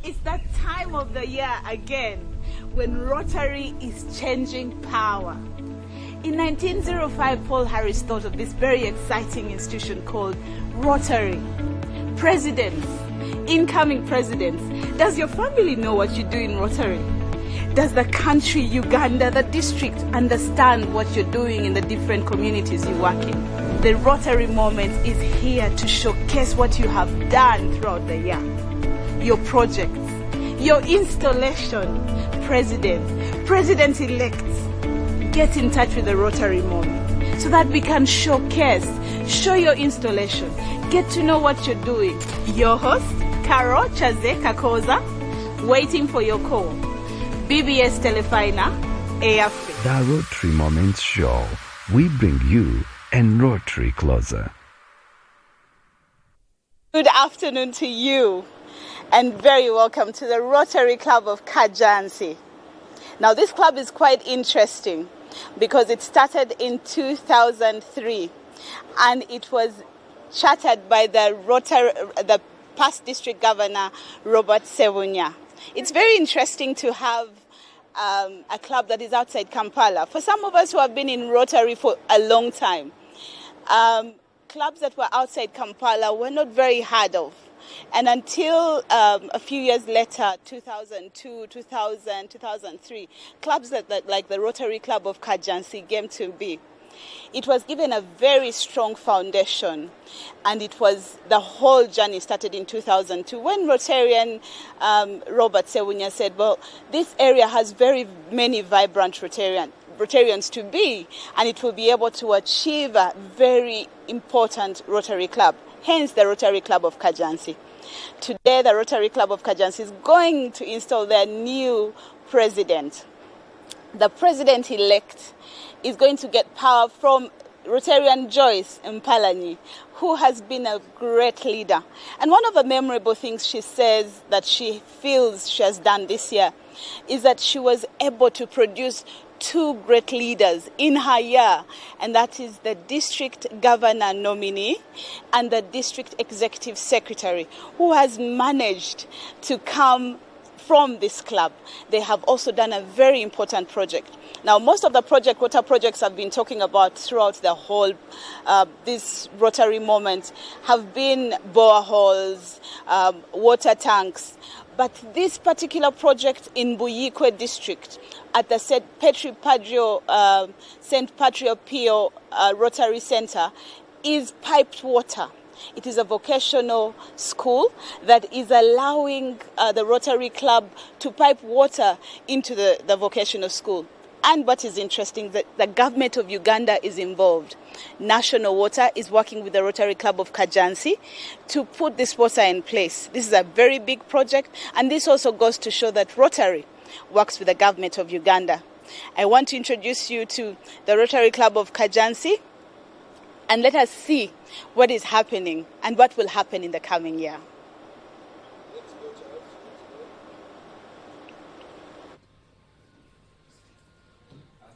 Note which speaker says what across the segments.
Speaker 1: It's that time of the year again when Rotary is changing power. In 1905, Paul Harris thought of this very exciting institution called Rotary. Presidents, incoming presidents, does your family know what you do in Rotary? Does the country, Uganda, the district understand what you're doing in the different communities you work in? The Rotary moment is here to showcase what you have done throughout the year. Your projects, your installation, president-elects, get in touch with the Rotary moment so that we can showcase, show your installation, get to know what you're doing. Your host, Caro Chaze Kakoza, waiting for your call. BBS Telefina, AFRICA.
Speaker 2: The Rotary Moments Show. We bring you and Rotary closer.
Speaker 1: Good afternoon to you, and very welcome to the Rotary Club of Kajjansi. Now, this club is quite interesting because it started in 2003, and it was chartered by the past district governor, Robert Sewunya. It's very interesting to have a club that is outside Kampala. For some of us who have been in Rotary for a long time, clubs that were outside Kampala were not very heard of. And until a few years later, 2002, 2000, 2003, clubs like the Rotary Club of Kajjansi came to be. It was given a very strong foundation, and the whole journey started in 2002 when Rotarian Robert Sewunya said, well, this area has very many vibrant Rotarians to be, and it will be able to achieve a very important Rotary Club, hence the Rotary Club of Kajjansi. Today, the Rotary Club of Kajjansi is going to install their new president. The president-elect is going to get power from Rotarian Joyce Mpalanyi, who has been a great leader. And one of the memorable things she says that she feels she has done this year is that she was able to produce two great leaders in her year, and that is the district governor nominee and the district executive secretary, who has managed to come from this club. They have also done a very important project. Now, most of the water projects I've been talking about throughout the whole this Rotary moment have been boreholes, water tanks. But this particular project in Buyikwe district at the St. Patrio Pio Rotary Center is piped water. It is a vocational school that is allowing the Rotary Club to pipe water into the vocational school. And what is interesting, that the government of Uganda is involved. National Water is working with the Rotary Club of Kajjansi to put this water in place. This is a very big project, and this also goes to show that Rotary works with the government of Uganda. I want to introduce you to the Rotary Club of Kajjansi, and let us see what is happening and what will happen in the coming year.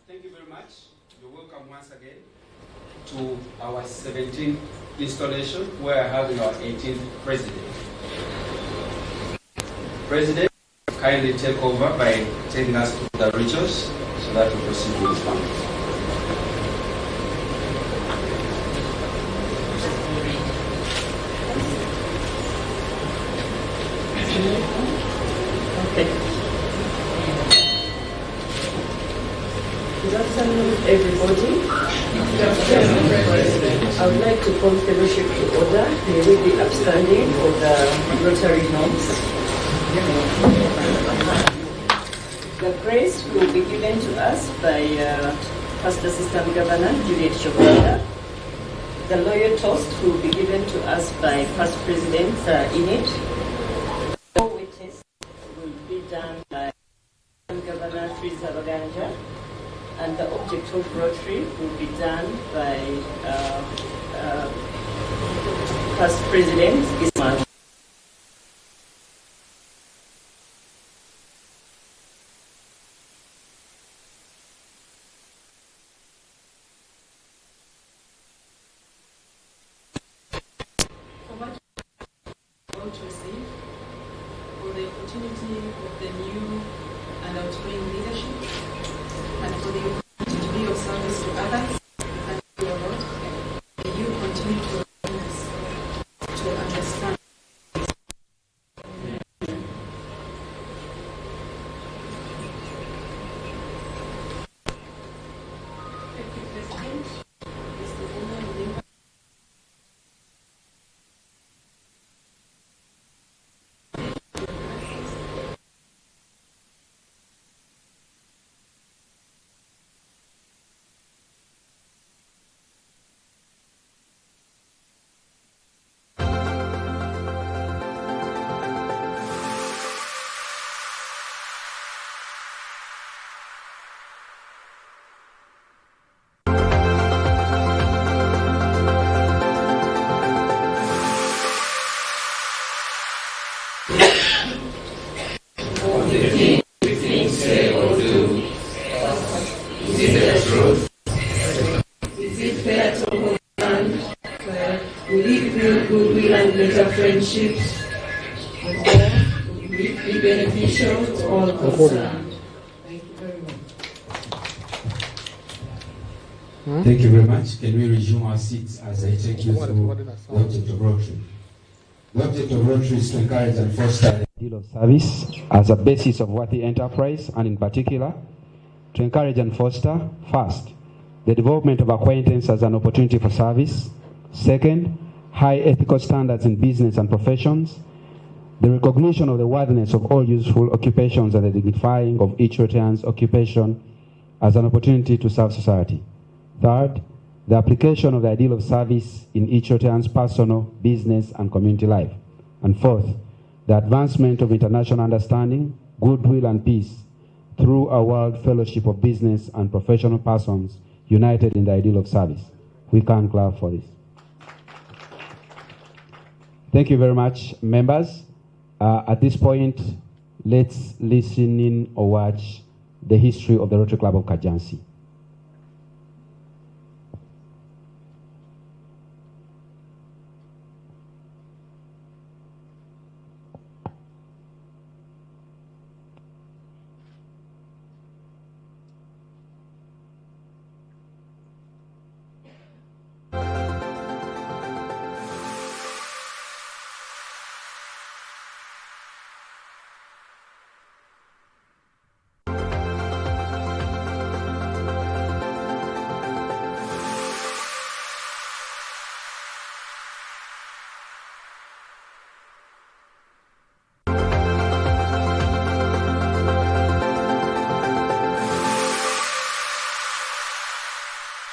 Speaker 3: Thank you very much. You're welcome once again to our 17th installation, where I have our 18th president. President, kindly take over by taking us to the rituals so that we proceed with this one.
Speaker 4: Good afternoon, everybody. I would like to call fellowship to order. May we be upstanding for the Rotary norms. The praise will be given to us by Past Assistant Governor Juliet Chokanda. The loyal toast will be given to us by Past President Init. The witness will be done by Governor Friza Baganja. And the object of Rotary will be done by Past President Ismail. So much I want to receive.
Speaker 5: the opportunity of the new and outgoing leadership, and for the opportunity to be of service to others. Thank you a lot. May you continue to help us to understand. Thank you, President. Mr. Woman,
Speaker 6: goodwill and better friendships, and all will be beneficial to all concerned. Thank you very much.
Speaker 3: Thank you very much. Can we resume our seats as I take you through the object of Rotary? The object of Rotary is to encourage and foster the
Speaker 7: ideal of service as a basis of worthy enterprise, and in particular, to encourage and foster, first, the development of acquaintance as an opportunity for service. Second, high ethical standards in business and professions. The recognition of the worthiness of all useful occupations and the dignifying of each Rotarian's occupation as an opportunity to serve society. Third, the application of the ideal of service in each Rotarian's personal, business, and community life. And fourth, the advancement of international understanding, goodwill, and peace through a world fellowship of business and professional persons united in the ideal of service. We can clap for this. Thank you very much, members. At this point, let's listen in or watch the history of the Rotary Club of Kajjansi.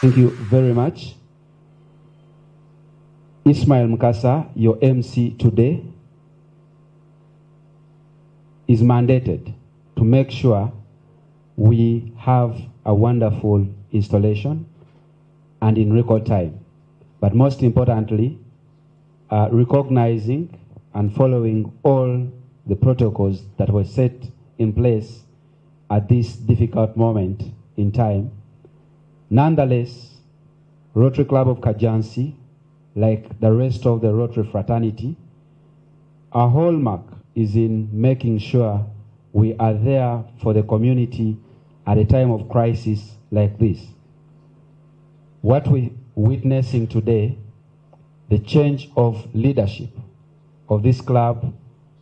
Speaker 7: Thank you very much. Ismail Mukasa, your MC today, is mandated to make sure we have a wonderful installation and in record time. But most importantly, recognizing and following all the protocols that were set in place at this difficult moment in time. Nonetheless, Rotary Club of Kajjansi, like the rest of the Rotary fraternity, our hallmark is in making sure we are there for the community at a time of crisis like this. What we're witnessing today, the change of leadership of this club,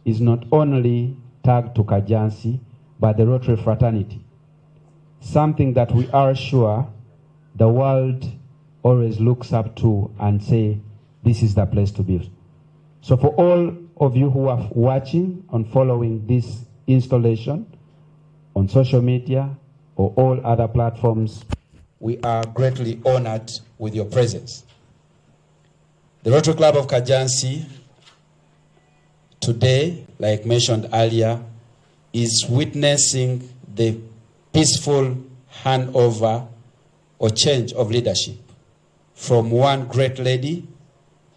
Speaker 7: is not only tagged to Kajjansi, but the Rotary fraternity. Something that we are sure the world always looks up to and say, this is the place to be. So for all of you who are watching and following this installation on social media or all other platforms, we are greatly honored with your presence. The Rotary Club of Kajjansi today, like mentioned earlier, is witnessing the peaceful handover or change of leadership from one great lady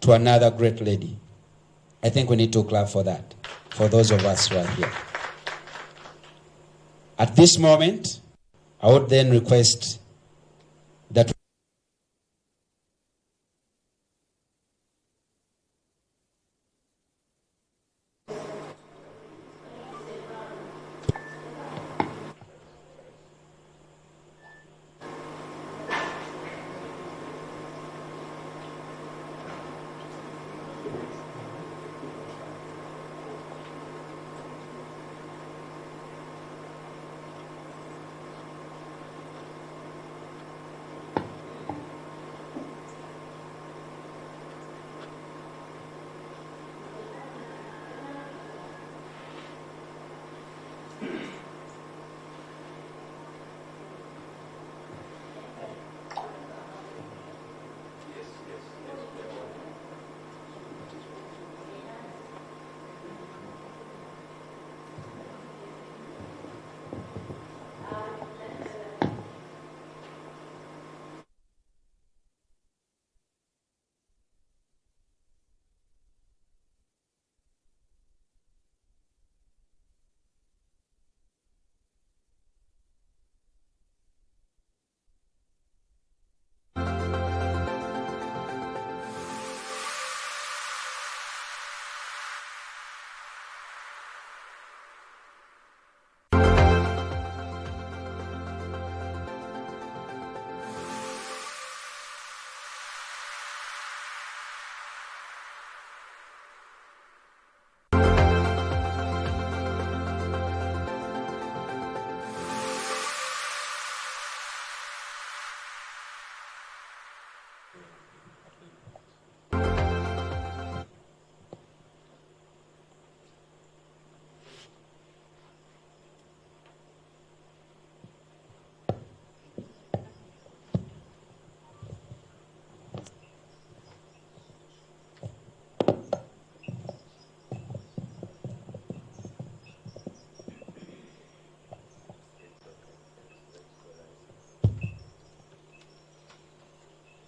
Speaker 7: to another great lady. I think we need to clap for that, for those of us who are here. At this moment, I would then request that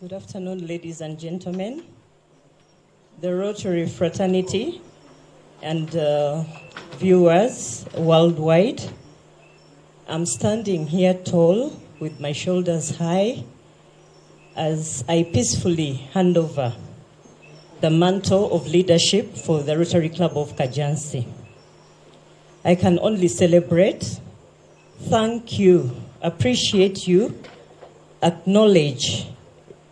Speaker 4: Good afternoon, ladies and gentlemen. The Rotary fraternity and viewers worldwide. I'm standing here tall with my shoulders high as I peacefully hand over the mantle of leadership for the Rotary Club of Kajjansi. I can only celebrate, thank you, appreciate you, acknowledge,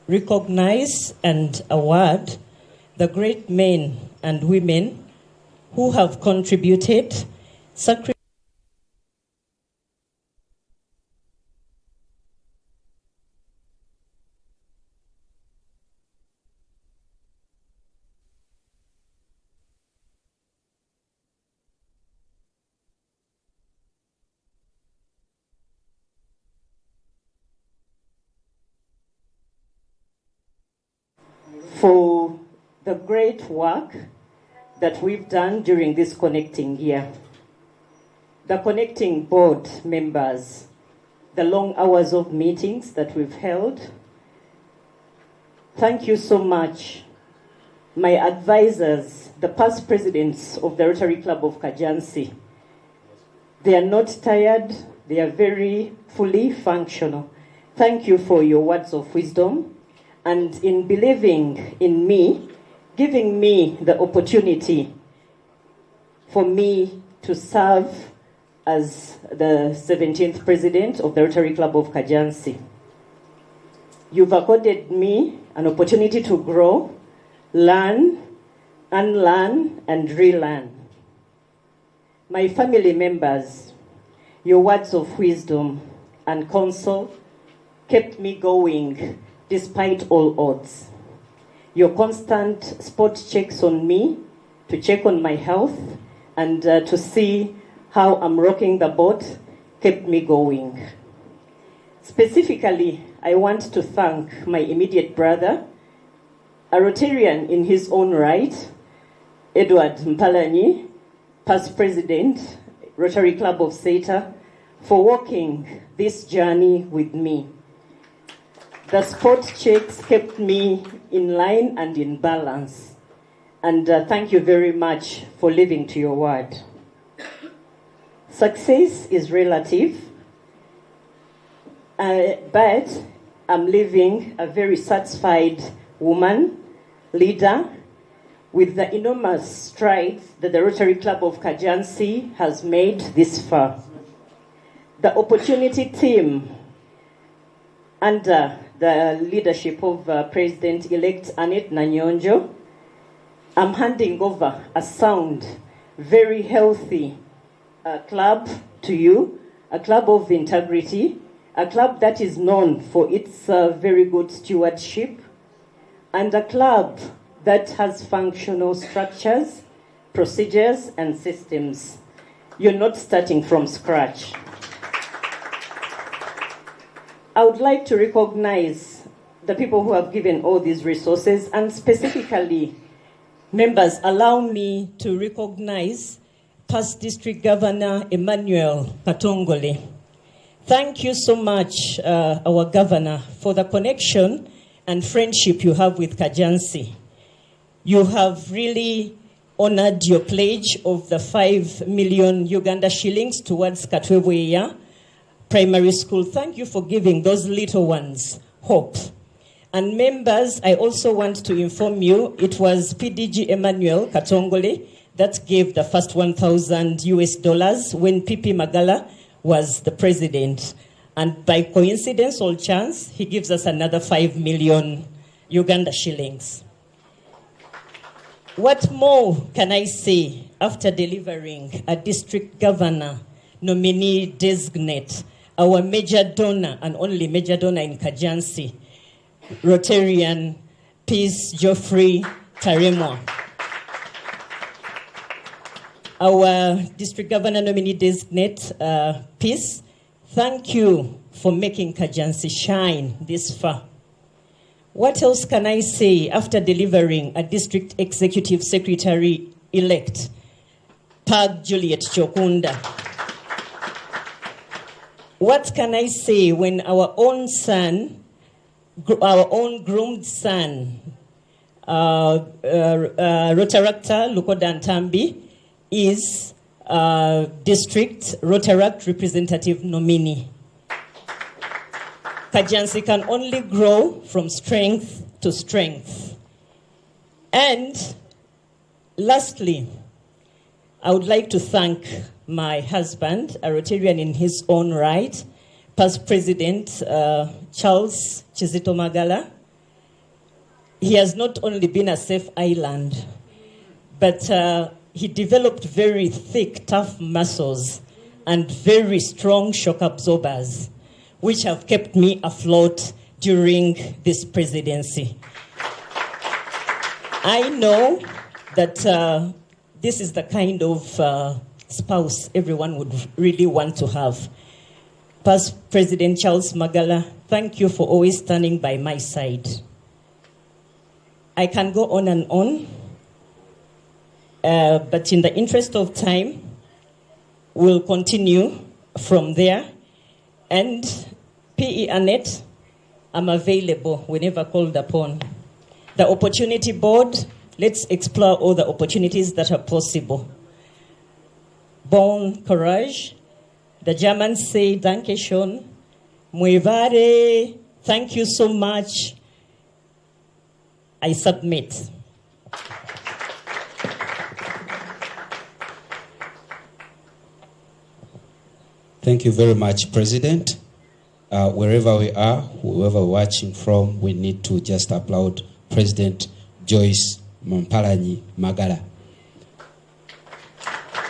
Speaker 4: recognize and award the great men and women who have contributed, sacrificed, for the great work that we've done during this connecting year. The connecting board members, the long hours of meetings that we've held. Thank you so much. My advisors, the past presidents of the Rotary Club of Kajjansi, they are not tired, they are very fully functional. Thank you for your words of wisdom and in believing in me, giving me the opportunity for me to serve as the 17th president of the Rotary Club of Kajjansi. You've accorded me an opportunity to grow, learn, unlearn, and relearn. My family members, your words of wisdom and counsel kept me going despite all odds. Your constant spot checks on me to check on my health and to see how I'm rocking the boat kept me going. Specifically, I want to thank my immediate brother, a Rotarian in his own right, Edward Mpalanyi, past president, Rotary Club of Seta, for walking this journey with me. The spot checks kept me in line and in balance. And thank you very much for living to your word. Success is relative, but I'm living a very satisfied woman, leader, with the enormous strides that the Rotary Club of Kajjansi has made this far. The opportunity team under the leadership of President-elect Annette Nanyonjo, I'm handing over a sound, very healthy club to you, a club of integrity, a club that is known for its very good stewardship, and a club that has functional structures, procedures, and systems. You're not starting from scratch. I would like to recognize the people who have given all these resources, and specifically, members, allow me to recognize past District Governor Emmanuel Katongole. Thank you so much, our Governor, for the connection and friendship you have with Kajjansi. You have really honored your pledge of the 5 million Uganda shillings towards Katwebweya Primary School. Thank you for giving those little ones hope. And members, I also want to inform you, it was PDG Emmanuel Katongole that gave the first $1,000 when Pipi Magala was the president. And by coincidence or chance, he gives us another 5 million Uganda shillings. What more can I say after delivering a district governor nominee designate, our major donor and only major donor in Kajjansi, Rotarian Peace Geoffrey Taremwa. Our District Governor nominee designate, Peace, thank you for making Kajansi shine this far. What else can I say after delivering a District Executive Secretary-elect, Pag Juliet Chokunda? What can I say when our own son, our own groomed son, Rotaractor Lukodan Tambi, is District Rotaract Representative nominee? Kajansi can only grow from strength to strength. And lastly, I would like to thank my husband, a Rotarian in his own right, past President Charles Chizito Magala. He has not only been a safe island, but he developed very thick, tough muscles and very strong shock absorbers, which have kept me afloat during this presidency. I know that this is the kind of spouse everyone would really want to have. Past President Charles Magala, thank you for always standing by my side. I can go on and on, but in the interest of time, we'll continue from there. And PE Annette, I'm available whenever called upon. The Opportunity Board, let's explore all the opportunities that are possible. Bon courage. The Germans say, Danke schön. Muevare. Thank you so much. I submit.
Speaker 8: Thank you very much, President. Wherever we are, whoever we're watching from, we need to just applaud President Joyce Mampalanyi Magala.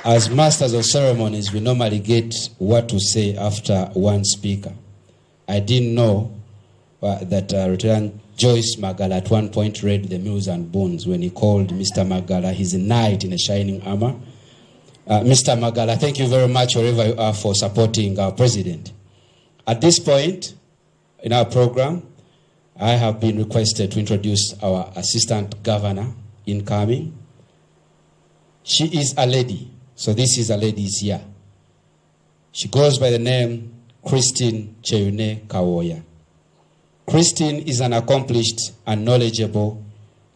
Speaker 8: As masters of ceremonies, we normally get what to say after one speaker. I didn't know that Rotarian Joyce Magala at one point read the Mills and Bones when he called Mr. Magala his knight in a shining armor. Mr. Magala, thank you very much wherever you are for supporting our president. At this point in our program, I have been requested to introduce our Assistant Governor incoming. She is a lady, so this is a lady's year. She goes by the name Christine Cheyune Kawoya. Christine is an accomplished and knowledgeable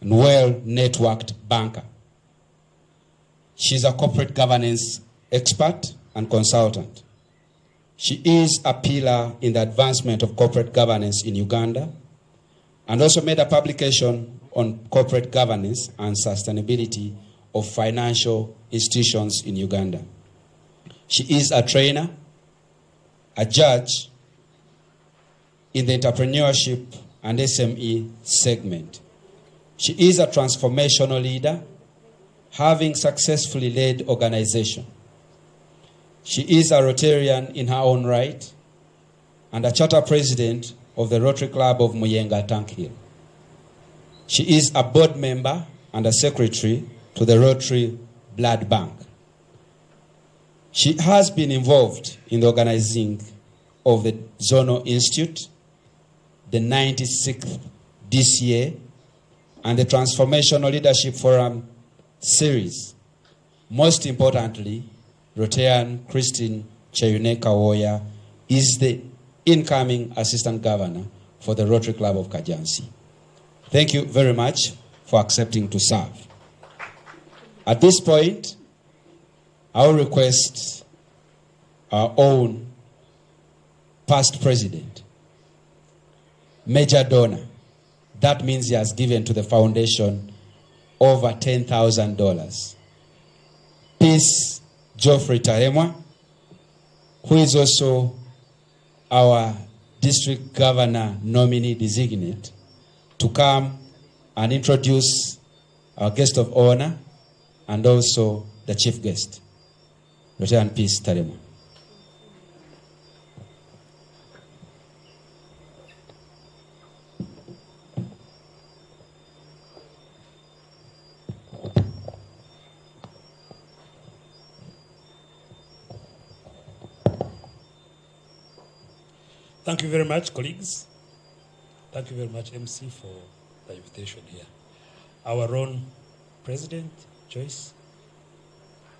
Speaker 8: and well-networked banker. She's a corporate governance expert and consultant. She is a pillar in the advancement of corporate governance in Uganda and also made a publication on corporate governance and sustainability of financial institutions in Uganda. She is a trainer, a judge in the entrepreneurship and SME segment. She is a transformational leader, having successfully led organization. She is a Rotarian in her own right and a charter president of the Rotary Club of Muyenga Tankhill. She is a board member and a secretary to the Rotary Blood Bank. She has been involved in the organizing of the Zonal Institute, the 96th DCA, and the Transformational Leadership Forum series. Most importantly, Rotarian Christine Cheyune Kawoya is the incoming Assistant Governor for the Rotary Club of Kajansi. Thank you very much for accepting to serve. At this point, I will request our own past president, major donor. That means he has given to the foundation over $10,000. Peace Geoffrey Taremwa, who is also our district governor nominee designate, to come and introduce our guest of honor and also the chief guest, Rotarian Peace Taremwa.
Speaker 9: Thank you very much, colleagues. Thank you very much, MC, for the invitation here. Our own President, Joyce,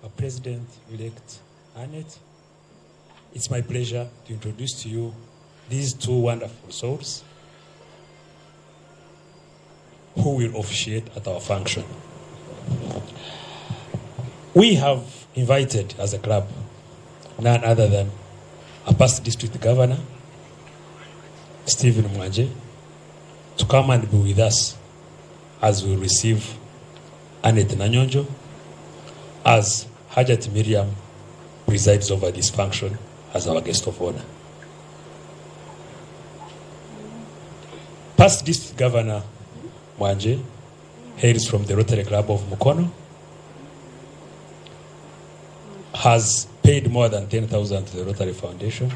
Speaker 9: our President-elect, Annette, it's my pleasure to introduce to you these two wonderful souls who will officiate at our function. We have invited, as a club, none other than a past district governor, Stephen Mwanje, to come and be with us as we receive Annette Nanyonjo, as Hajat Miriam presides over this function as our guest of honor. Past district governor Mwanje hails from the Rotary Club of Mukono, has paid more than 10,000 to the Rotary Foundation,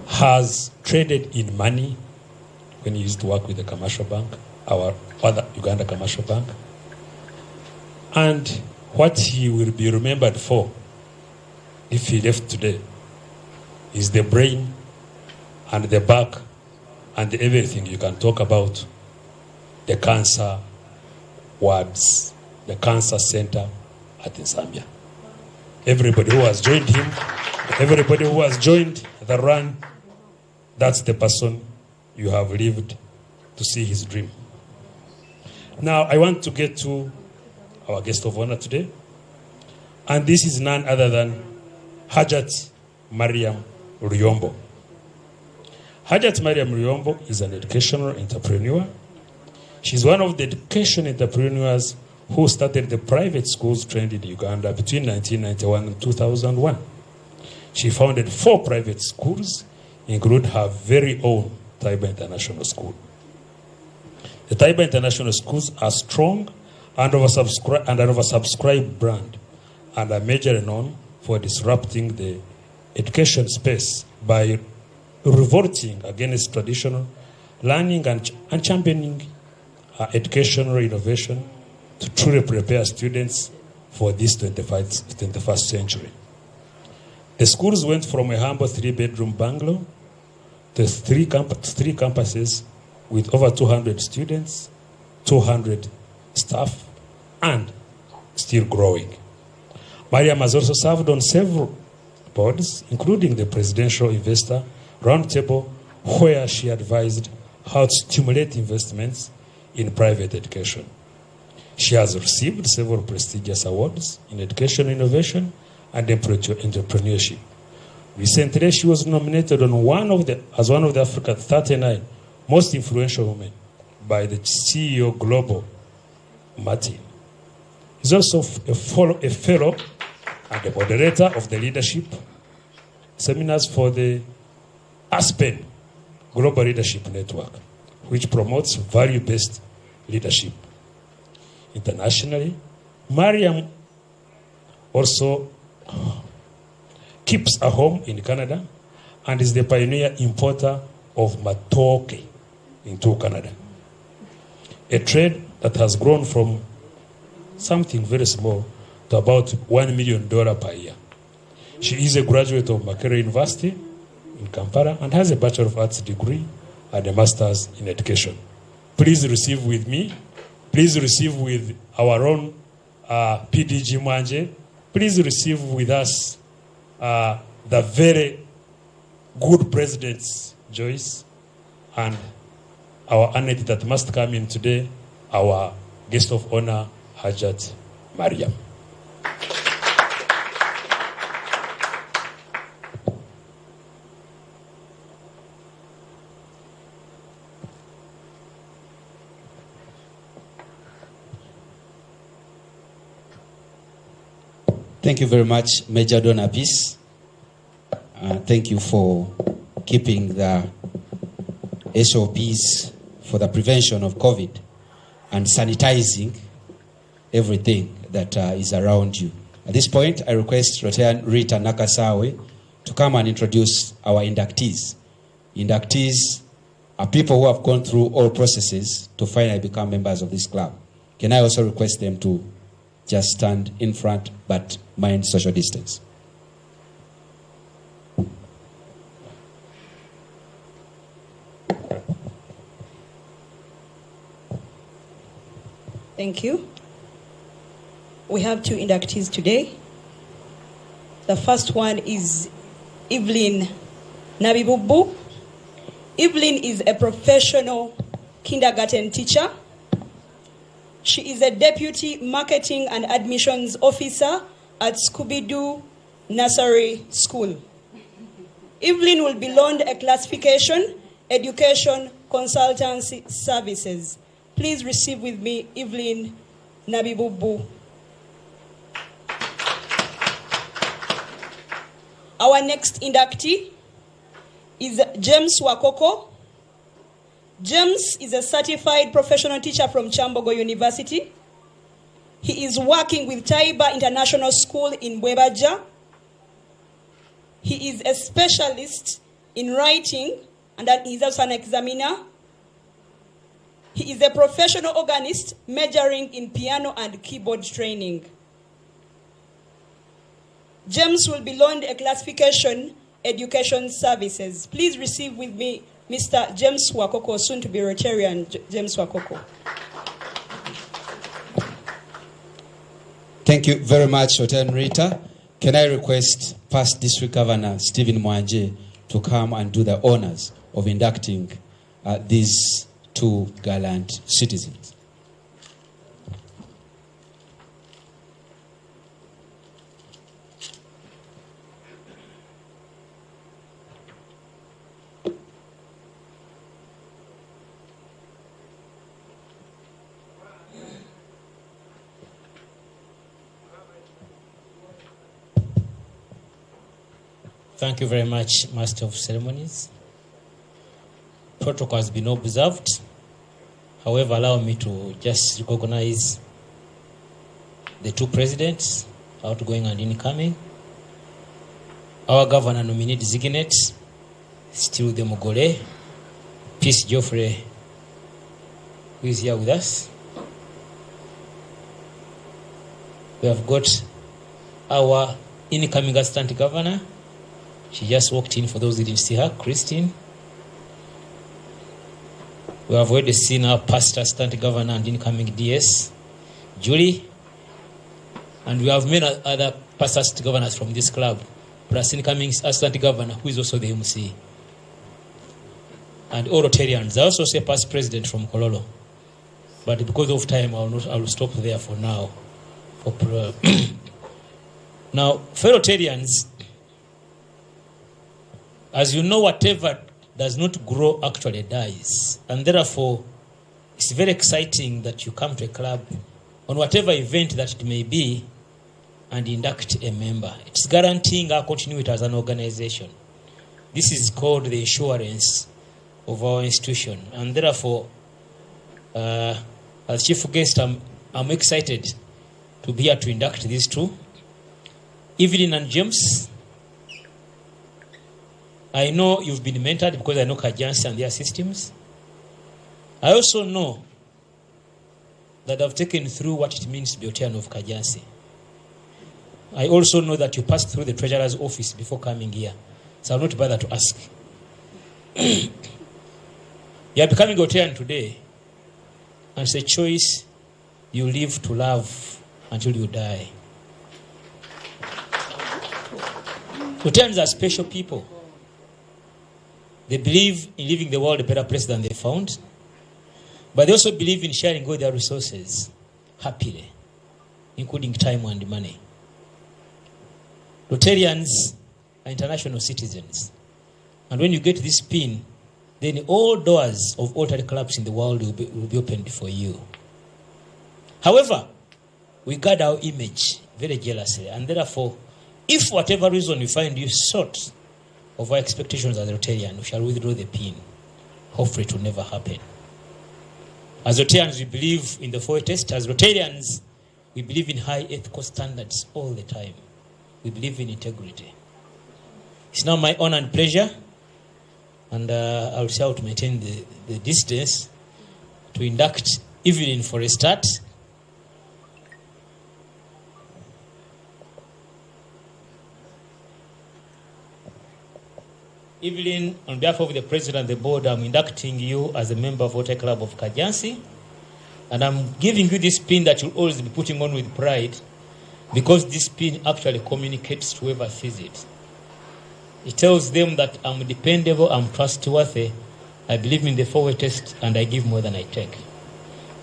Speaker 9: has traded in money when he used to work with the commercial bank, our other Uganda commercial bank. And what he will be remembered for, if he left today, is the brain and the back and everything you can talk about the cancer wards, the cancer center at Zambia. Everybody who has joined him, everybody who has joined the run, that's the person you have lived to see his dream. Now, I want to get to our guest of honor today. And this is none other than Hajat Mariam Ruyombo. Hajat Mariam Ruyombo is an educational entrepreneur. She's one of the education entrepreneurs who started the private schools trend in Uganda between 1991 and 2001. She founded 4 private schools, including her very own Taiba International School. The Taiba International Schools are strong and an oversubscribed brand and are majorly known for disrupting the education space by revolting against traditional learning and championing educational innovation to truly prepare students for this 21st century. The schools went from a humble 3-bedroom bungalow to 3 campuses with over 200 students, 200 staff, and still growing. Mariam has also served on several boards, including the Presidential Investor Roundtable, where she advised how to stimulate investments in private education. She has received several prestigious awards in education innovation and entrepreneurship. Recently, she was nominated as one of the Africa's 39 most influential women by the CEO Global, Martin. He's also a fellow and a moderator of the leadership seminars for the Aspen Global Leadership Network, which promotes value-based leadership. Internationally, Mariam also keeps a home in Canada and is the pioneer importer of matoke into Canada, a trade that has grown from something very small to about $1 million per year. She is a graduate of Makerere University in Kampala and has a Bachelor of Arts degree and a Master's in Education. Please receive with me, please receive with our own PDG Mwanje, please receive with us the very good presidents, Joyce, and our Annette that must come in today, our guest of honor, Hajat Mariam.
Speaker 8: Thank you very much, Major Donor Peace. Thank you for keeping the SOPs for the prevention of COVID and sanitizing everything that is around you. At this point, I request Rotarian Rita Nakasawe to come and introduce our inductees. Inductees are people who have gone through all processes to finally become members of this club. Can I also request them to just stand in front but mind social distance?
Speaker 10: Thank you. We have 2 inductees today. The first one is Evelyn Nabibubu. Evelyn is a professional kindergarten teacher. She is a deputy marketing and admissions officer at Scooby-Doo Nursery School. Evelyn will be loaned a classification, education, consultancy services. Please receive with me Evelyn Nabibubu. Our next inductee is James Wakoko. James is a certified professional teacher from Chambogo University. He is working with Taiba International School in Bwebaja. He is a specialist in writing and he's also an examiner. He is a professional organist majoring in piano and keyboard training. James will be loaned a classification, education services. Please receive with me Mr. James Wakoko, soon to be Rotarian James Wakoko.
Speaker 8: Thank you very much, Hotel Rita. Can I request past District Governor Stephen Mwanje to come and do the honors of inducting these 2 gallant citizens?
Speaker 11: Thank you very much, Master of Ceremonies. Protocol has been observed. However, allow me to just recognize the 2 presidents, outgoing and incoming. Our governor nominee designate, still the Mogole, Peace Geoffrey, who is here with us. We have got our incoming assistant governor. She just walked in, for those who didn't see her, Christine. We have already seen our past assistant governor and incoming DS, Julie. And we have many other past assistant governors from this club, plus incoming assistant governor, who is also the MC. And all Rotarians. I also say past president from Kololo. But because of time, I will stop there for now. Now, fellow Rotarians, as you know, whatever does not grow actually dies. And therefore, it's very exciting that you come to a club on whatever event that it may be and induct a member. It's guaranteeing our continuity as an organization. This is called the insurance of our institution. And therefore, as chief guest, I'm excited to be here to induct these 2. Evelyn and James, I know you've been mentored because I know Kajjansi and their systems. I also know that I've taken through what it means to be a Rotarian of Kajjansi. I also know that you passed through the Treasurer's office before coming here. So I'll not bother to ask. You are becoming a Rotarian today, and it's a choice you live to love until you die. Rotarians are special people. They believe in leaving the world a better place than they found. But they also believe in sharing all their resources happily, including time and money. Rotarians are international citizens. And when you get this pin, then all doors of all Rotary clubs in the world will be opened for you. However, we guard our image very jealously. And therefore, if for whatever reason you find you short of our expectations as a Rotarian, we shall withdraw the pin. Hopefully it will never happen. As Rotarians, we believe in the 4 test. As Rotarians, we believe in high ethical standards all the time. We believe in integrity. It's now my honor and pleasure, and I'll try to maintain the distance, to induct Evelyn for a start. Evelyn, on behalf of the President and the Board, I'm inducting you as a member of ROTARY Club of Kajjansi. And I'm giving you this pin that you'll always be putting on with pride, because this pin actually communicates to whoever sees it. It tells them that I'm dependable, I'm trustworthy, I believe in the 4-way test, and I give more than I take.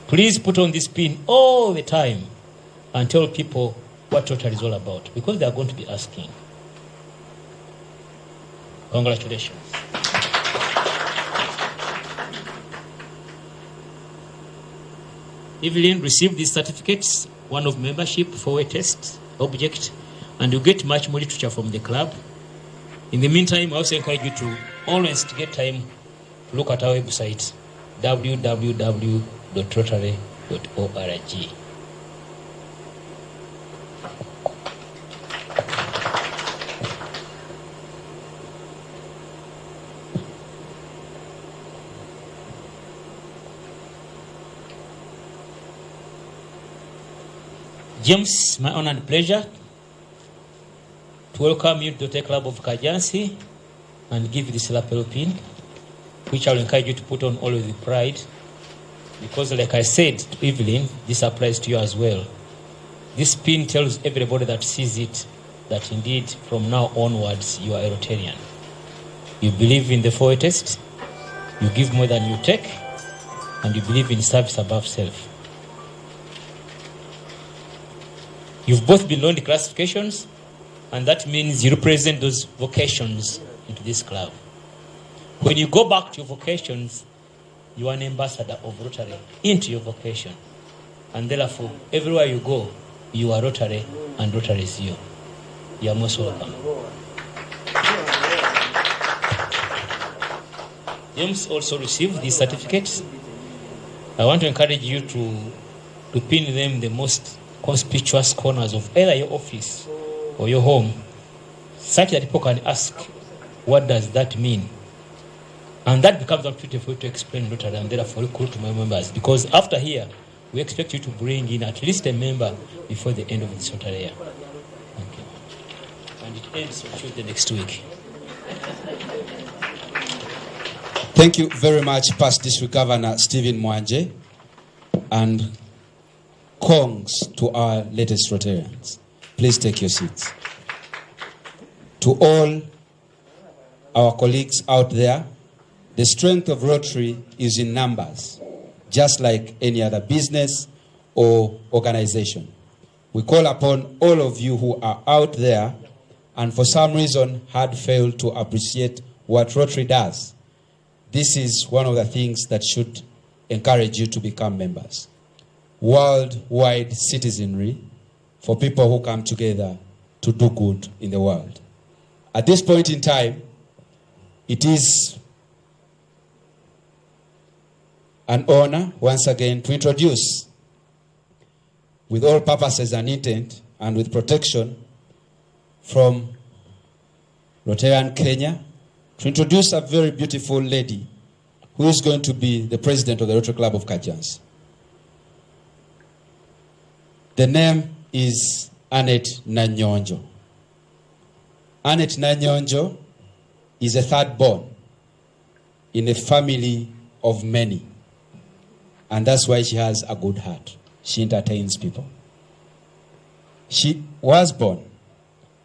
Speaker 11: Please put on this pin all the time and tell people what Rotary is all about, because they are going to be asking. Congratulations. Evelyn received these certificates, one of membership, 4-way test, object, and you get much more literature from the club. In the meantime, I also encourage you to always get time to look at our website, www.rotary.org. James, my honor and pleasure to welcome you to the Club of Kajjansi and give you this lapel pin, which I will encourage you to put on always with pride, because like I said to Evelyn, this applies to you as well. This pin tells everybody that sees it that indeed from now onwards you are a Rotarian. You believe in the 4-way test, you give more than you take, and you believe in service above self. You've both been loaned classifications, and that means you represent those vocations into this club. When you go back to your vocations, you are an ambassador of Rotary into your vocation. And therefore, everywhere you go, you are Rotary, and Rotary is you. You are most welcome. James also received these certificates. I want to encourage you to pin them in the most conspicuous corners of either your office or your home, such that people can ask, what does that mean? And that becomes opportunity for you to explain Rotary, and therefore recruit to my members. Because after here, we expect you to bring in at least a member before the end of this Rotary year. Thank you. And it ends on Tuesday next week.
Speaker 8: Thank you very much, Past District Governor Stephen Mwanje, and Kongs to our latest Rotarians. Please take your seats. To all our colleagues out there, the strength of Rotary is in numbers, just like any other business or organization. We call upon all of you who are out there and for some reason had failed to appreciate what Rotary does. This is one of the things that should encourage you to become members. Worldwide citizenry for people who come together to do good in the world. At this point in time, it is an honor once again to introduce, with all purposes and intent and with protection from Rotarian Kenya, to introduce a very beautiful lady who is going to be the president of the Rotary Club of Kajjansi. The name is Annette Nanyonjo. Annette Nanyonjo is a third born in a family of many. And that's why she has a good heart. She entertains people. She was born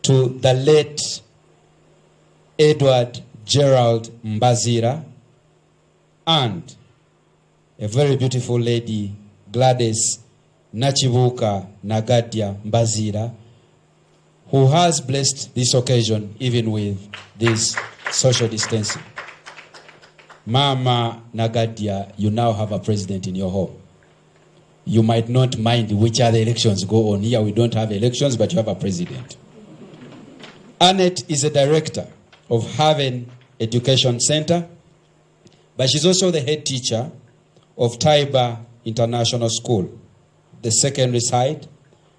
Speaker 8: to the late Edward Gerald Mbazira and a very beautiful lady, Gladys Nachibuka Nagadia Mbazira, who has blessed this occasion even with this social distancing. Mama Nagadia, you now have a president in your home. You might not mind which other elections go on. Here we don't have elections, but you have a president. Annette is a director of Haven Education Center, but she's also the head teacher of Taiba International School, the secondary side,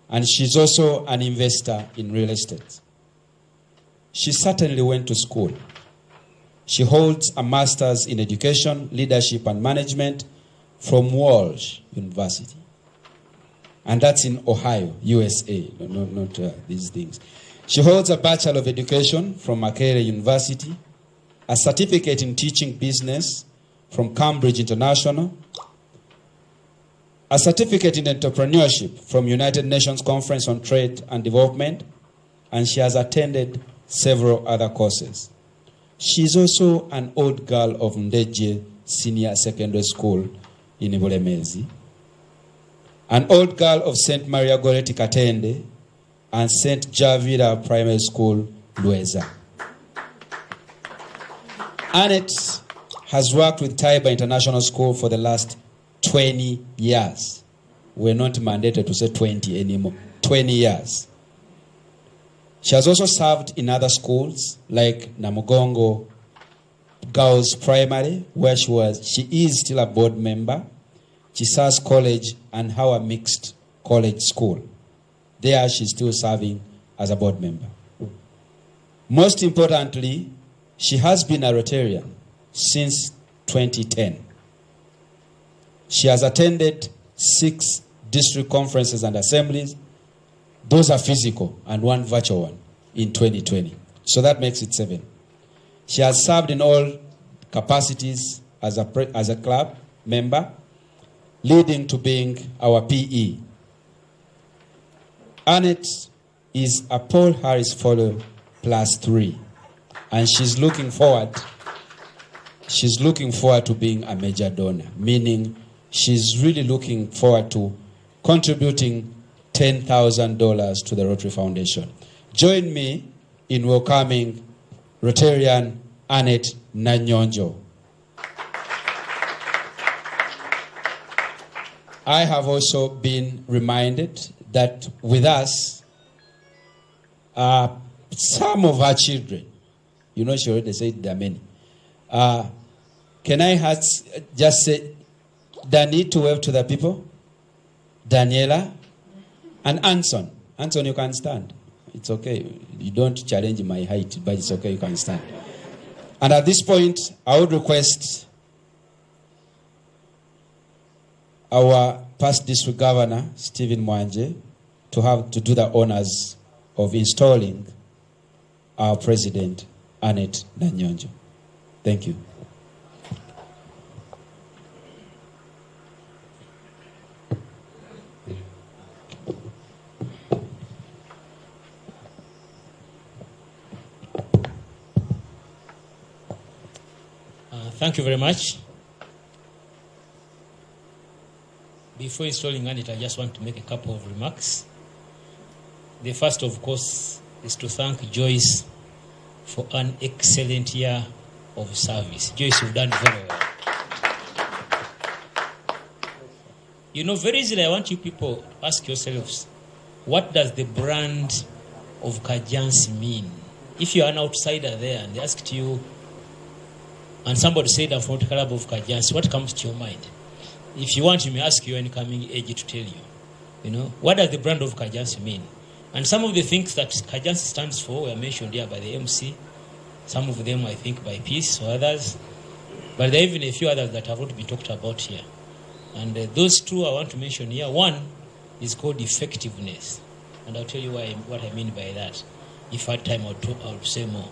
Speaker 8: and she's also an investor in real estate. She certainly went to school. She holds a master's in education, leadership, and management from Walsh University. And that's in Ohio, USA, not these things. She holds a Bachelor of Education from Makerere University, a certificate in teaching business from Cambridge International, a certificate in entrepreneurship from United Nations Conference on Trade and Development, and she has attended several other courses. She is also an old girl of Ndeje Senior Secondary School in Bulemezi, an old girl of St. Maria Goretti Katende and St. Javira Primary School, Lueza. Annette has worked with Taiba International School for the last 20 years. We're not mandated to say 20 anymore. 20 years. She has also served in other schools like Namugongo Girls Primary, where she is still a board member, Chisas College, and Howard Mixed College School. There she's still serving as a board member. Most importantly, she has been a Rotarian since 2010. She has attended 6 district conferences and assemblies. Those are physical and 1 virtual one in 2020. So that makes it 7. She has served in all capacities as a club member, leading to being our PE. Annette is a Paul Harris Fellow +3, and she's looking forward to being a major donor, meaning she's really looking forward to contributing $10,000 to the Rotary Foundation. Join me in welcoming Rotarian Annette Nanyonjo. I have also been reminded that with us are some of our children. You know, she already said there are many. Can I just say, Danny to wave to the people? Daniela? And Anson. Anson, you can stand. It's okay. You don't challenge my height, but it's okay, you can stand. And at this point, I would request our past district governor, Stephen Mwanje, to do the honors of installing our president, Annette Nanyonjo. Thank you.
Speaker 11: Thank you very much. Before installing Annette, I just want to make a couple of remarks. The first, of course, is to thank Joyce for an excellent year of service. Joyce, you've done very well. You know, very easily, I want you people to ask yourselves, what does the brand of Kajjansi mean? If you're an outsider there and they asked you, and somebody said, I'm from the Club of Kajjansi, what comes to your mind? If you want, you may ask your incoming AG to tell you. You know, what does the brand of Kajjansi mean? And some of the things that Kajjansi stands for were mentioned here by the MC. Some of them, I think, by Peace or others. But there are even a few others that have not been talked about here. And those two I want to mention here. One is called effectiveness. And I'll tell you what I mean by that. If I had time, I'll say more.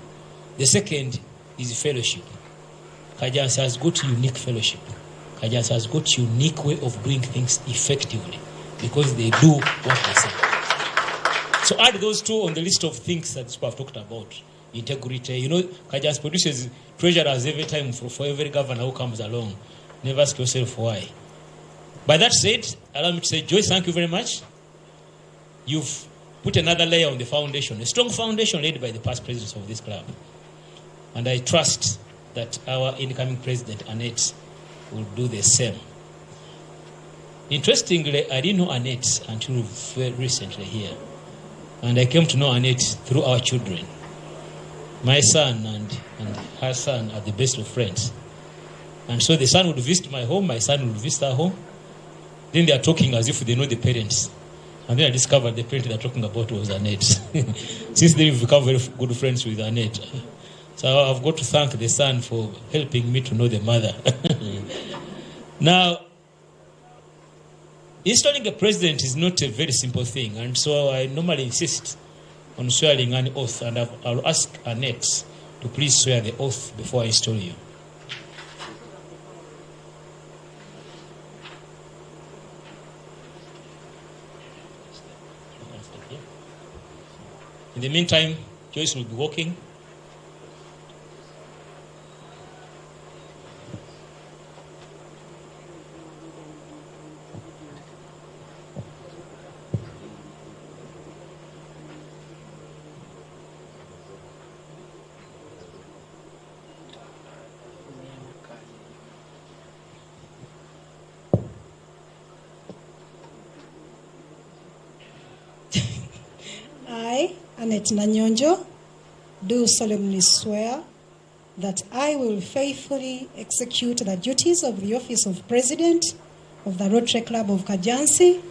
Speaker 11: The second is fellowship. Kajjansi has got unique fellowship. Kajjansi has got unique way of doing things effectively because they do what they say. So add those two on the list of things that people have talked about. Integrity. You know, Kajjansi produces treasurers every time for every governor who comes along. Never ask yourself why. By that said, allow me to say, Joyce, thank you very much. You've put another layer on the foundation, a strong foundation laid by the past presidents of this club. And I trust that our incoming president, Annette, will do the same. Interestingly, I didn't know Annette until very recently here. And I came to know Annette through our children. My son and her son are the best of friends. And so the son would visit my home, my son would visit our home. Then they are talking as if they know the parents. And then I discovered the parent they're talking about was Annette. Since then, we've become very good friends with Annette. So I've got to thank the son for helping me to know the mother. Now, installing a president is not a very simple thing. And so I normally insist on swearing an oath. And I'll ask Annette to please swear the oath before I install you. Yeah. In the meantime, Joyce will be walking.
Speaker 12: I, Annette Nanyonjo, do solemnly swear that I will faithfully execute the duties of the office of President of the Rotary Club of Kajjansi,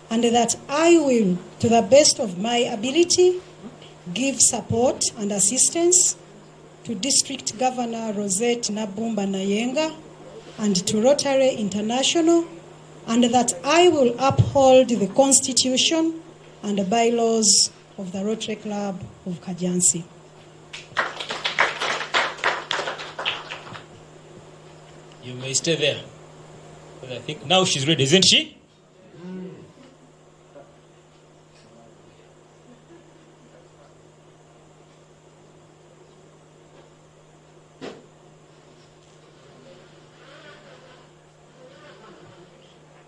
Speaker 12: and that I will, to the best of my ability, give support and assistance to District Governor Rosette Nabumba Nayenga and to Rotary International, and that I will uphold the Constitution and the bylaws of the Rotary Club of Kajjansi.
Speaker 11: You may stay there. But I think now she's ready, isn't she?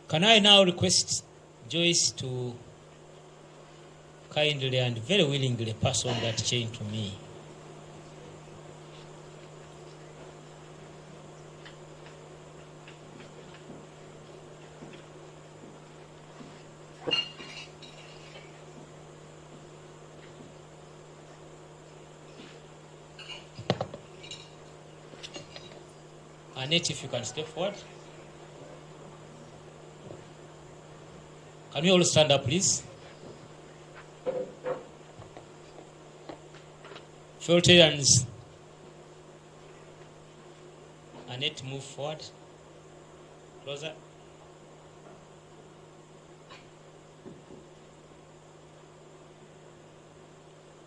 Speaker 11: Can I now request Joyce to kindly and very willingly pass on that chain to me? Annette, if you can step forward. Can we all stand up, please? Filters. Annette, move forward. Closer.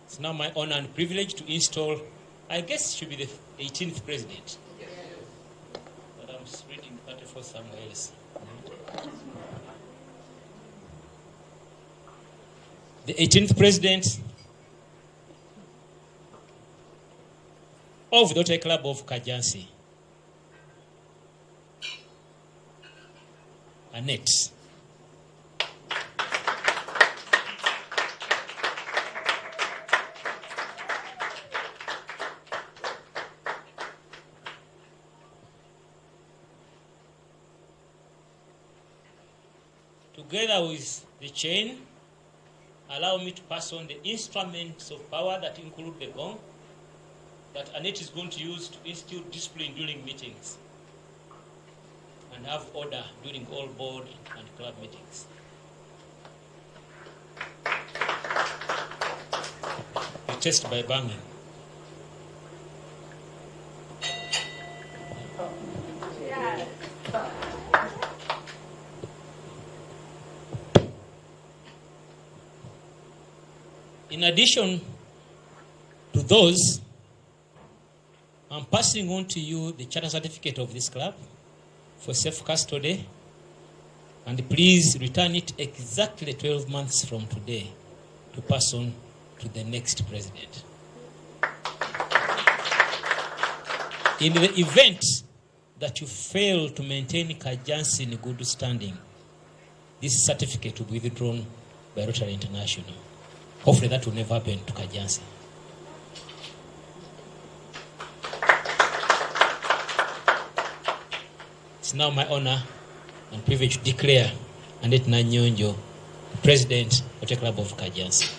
Speaker 11: It's now my honor and privilege to install, I guess it should be the 18th president. But I'm reading 34 somewhere else. The 18th president of the ROTARY Club of Kajjansi, Annette. Together with the chain, allow me to pass on the instruments of power that include the gong that Annette is going to use to instill discipline during meetings and have order during all board and club meetings. You test by banging. In addition to those, I'm passing on to you the charter certificate of this club for safe custody, and please return it exactly 12 months from today to pass on to the next president. In the event that you fail to maintain Kajjansi in good standing, this certificate will be withdrawn by Rotary International. Hopefully that will never happen to Kajjansi. It's now my honor and privilege to declare Annette Nanyonjo President of the Club of Kajjansi.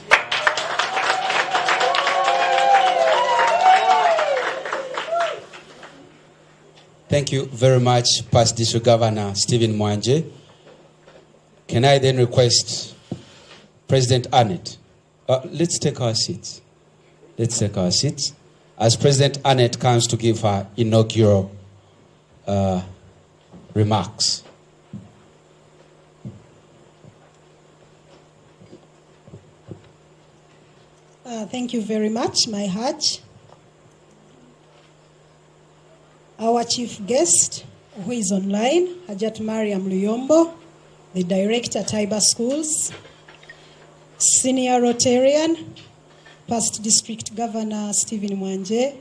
Speaker 8: Thank you very much, Past District Governor Stephen Mwanje. Can I then request President Annette? Let's take our seats. Let's take our seats. As President Annette comes to give her inaugural remarks.
Speaker 12: Thank you very much, my Hajj. Our chief guest, who is online, Hajat Mariam Luyombo, the director, Taiba Schools. Senior Rotarian, past District Governor Stephen Mwanje,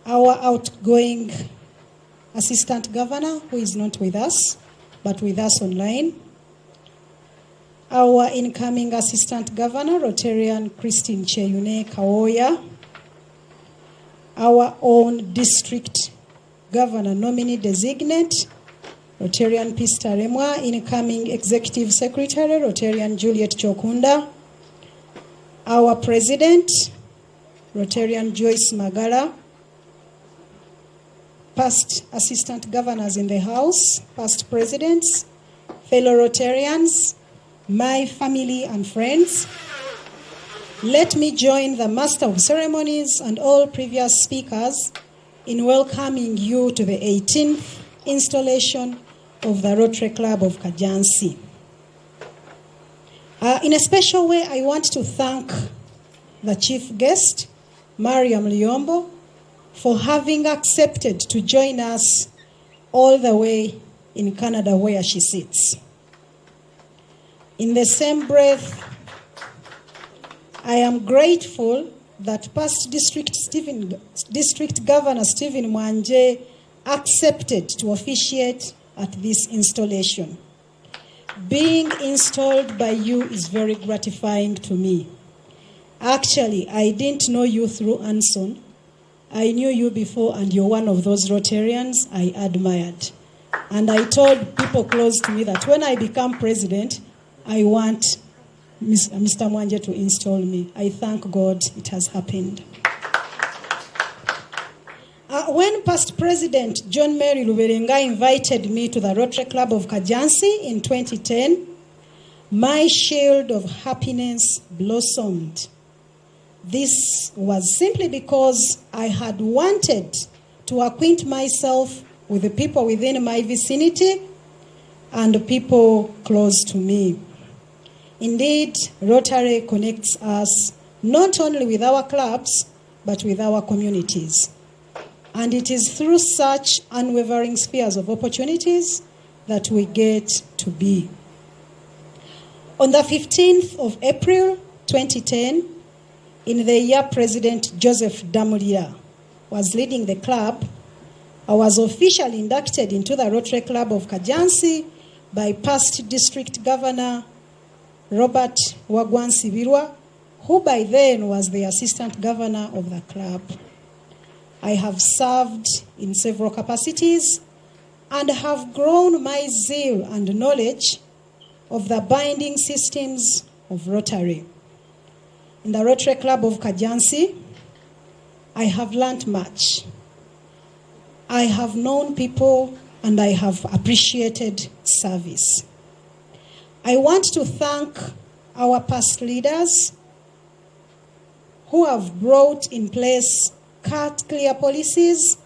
Speaker 12: our outgoing Assistant Governor, who is not with us, but with us online, our incoming Assistant Governor, Rotarian Christine Cheyune Kawoya, our own District Governor nominee designate, Rotarian Pista Remwa, incoming Executive Secretary, Rotarian Juliet Chokunda, our President, Rotarian Joyce Magala, past Assistant Governors in the House, past Presidents, fellow Rotarians, my family and friends, let me join the Master of Ceremonies and all previous speakers in welcoming you to the 18th installation of the Rotary Club of Kajjansi. In a special way, I want to thank the chief guest, Mariam Liombo, for having accepted to join us all the way in Canada where she sits. In the same breath, I am grateful that past District Governor Stephen Mwanje accepted to officiate at this installation. Being installed by you is very gratifying to me. Actually, I didn't know you through Anson. I knew you before, and you're one of those Rotarians I admired. And I told people close to me that when I become president, I want Mr. Mwanje to install me. I thank God it has happened. When past President John Mary Luberenga invited me to the Rotary Club of Kajjansi in 2010, my shield of happiness blossomed. This was simply because I had wanted to acquaint myself with the people within my vicinity and people close to me. Indeed, Rotary connects us not only with our clubs, but with our communities. And it is through such unwavering spheres of opportunities that we get to be. On the 15th of April 2010, in the year President Joseph Damulia was leading the club, I was officially inducted into the Rotary Club of Kajjansi by past District Governor Robert Wagwansibirwa, who by then was the Assistant Governor of the club. I have served in several capacities and have grown my zeal and knowledge of the binding systems of Rotary. In the Rotary Club of Kajjansi, I have learned much. I have known people and I have appreciated service. I want to thank our past leaders who have brought in place clear policies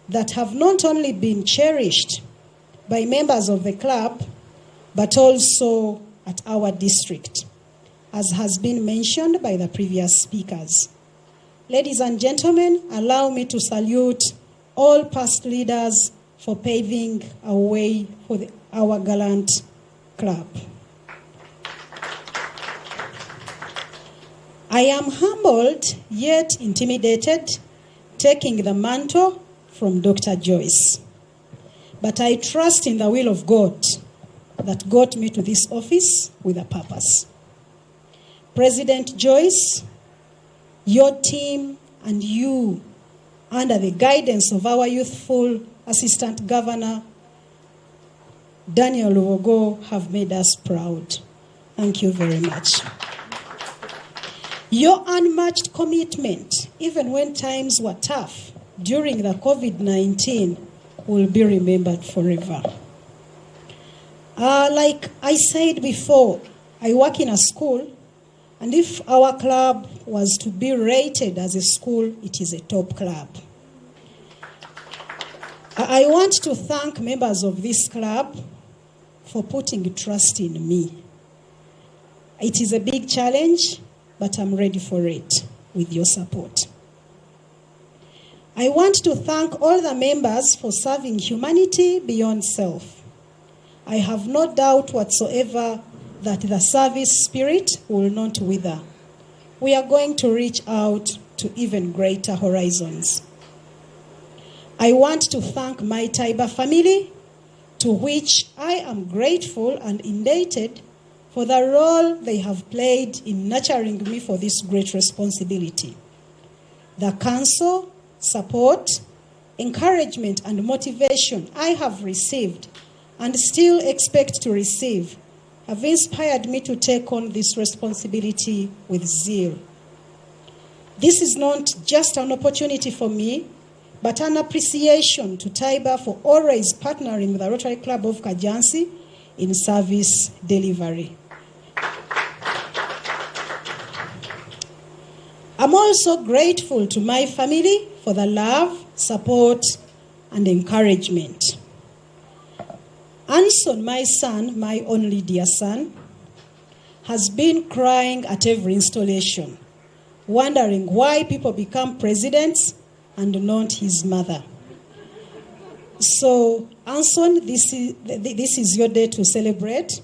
Speaker 12: that have not only been cherished by members of the club, but also at our district, as has been mentioned by the previous speakers. Ladies and gentlemen, allow me to salute all past leaders for paving a way for our gallant club. I am humbled yet intimidated taking the mantle from Dr. Joyce. But I trust in the will of God that got me to this office with a purpose. President Joyce, your team and you, under the guidance of our youthful Assistant Governor, Daniel Luogo, have made us proud. Thank you very much. Your unmatched commitment, even when times were tough during the COVID-19, will be remembered forever. Like I said before, I work in a school, and if our club was to be rated as a school, it is a top club. I want to thank members of this club for putting trust in me. It is a big challenge, but I'm ready for it with your support. I want to thank all the members for serving humanity beyond self. I have no doubt whatsoever that the service spirit will not wither. We are going to reach out to even greater horizons. I want to thank my Taiba family, to which I am grateful and indebted for the role they have played in nurturing me for this great responsibility. The counsel, support, encouragement, and motivation I have received and still expect to receive have inspired me to take on this responsibility with zeal. This is not just an opportunity for me, but an appreciation to Taiba for always partnering with the Rotary Club of Kajjansi in service delivery. I'm also grateful to my family for the love, support, and encouragement. Anson, my son, my only dear son, has been crying at every installation, wondering why people become presidents and not his mother. So, Anson, this is your day to celebrate,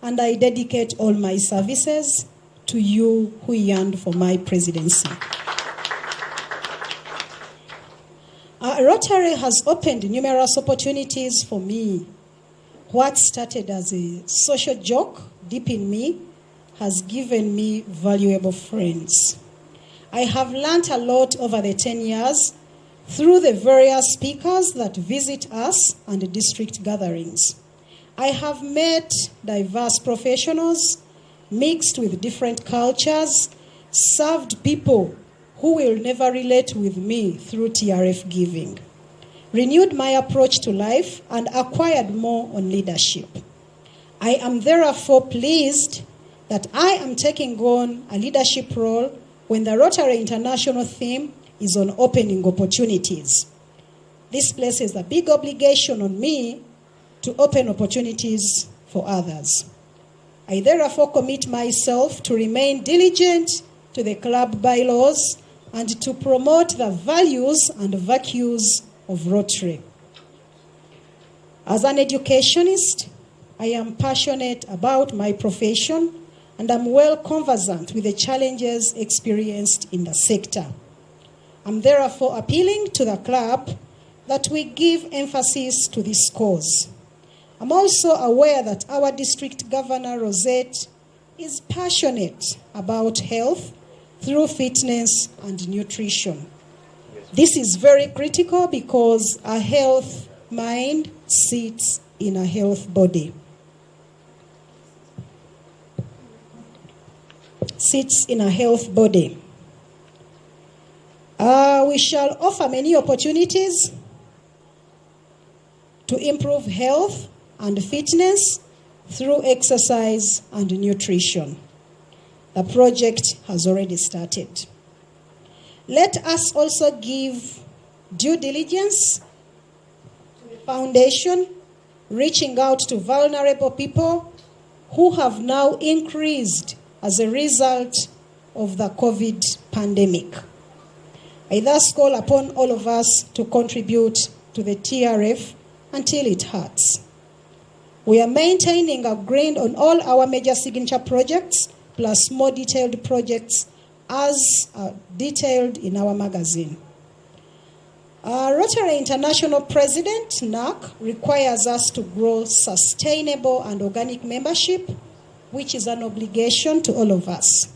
Speaker 12: and I dedicate all my services to you who yearned for my presidency. Rotary has opened numerous opportunities for me. What started as a social joke deep in me has given me valuable friends. I have learned a lot over the 10 years through the various speakers that visit us and district gatherings. I have met diverse professionals, mixed with different cultures, served people who will never relate with me through TRF giving, renewed my approach to life, and acquired more on leadership. I am therefore pleased that I am taking on a leadership role when the Rotary International theme is on opening opportunities. This places a big obligation on me to open opportunities for others. I therefore commit myself to remain diligent to the club bylaws and to promote the values and virtues of Rotary. As an educationist, I am passionate about my profession and am well conversant with the challenges experienced in the sector. I'm therefore appealing to the club that we give emphasis to this cause. I'm also aware that our district governor, Rosette, is passionate about health through fitness and nutrition. This is very critical because a health mind sits in a health body. Sits in a health body. We shall offer many opportunities to improve health and fitness through exercise and nutrition. The project has already started. Let us also give due diligence to the foundation, reaching out to vulnerable people who have now increased as a result of the COVID pandemic. I thus call upon all of us to contribute to the TRF until it hurts. We are maintaining a grind on all our major signature projects, plus more detailed projects as detailed in our magazine. Our Rotary International President, NAC, requires us to grow sustainable and organic membership, which is an obligation to all of us.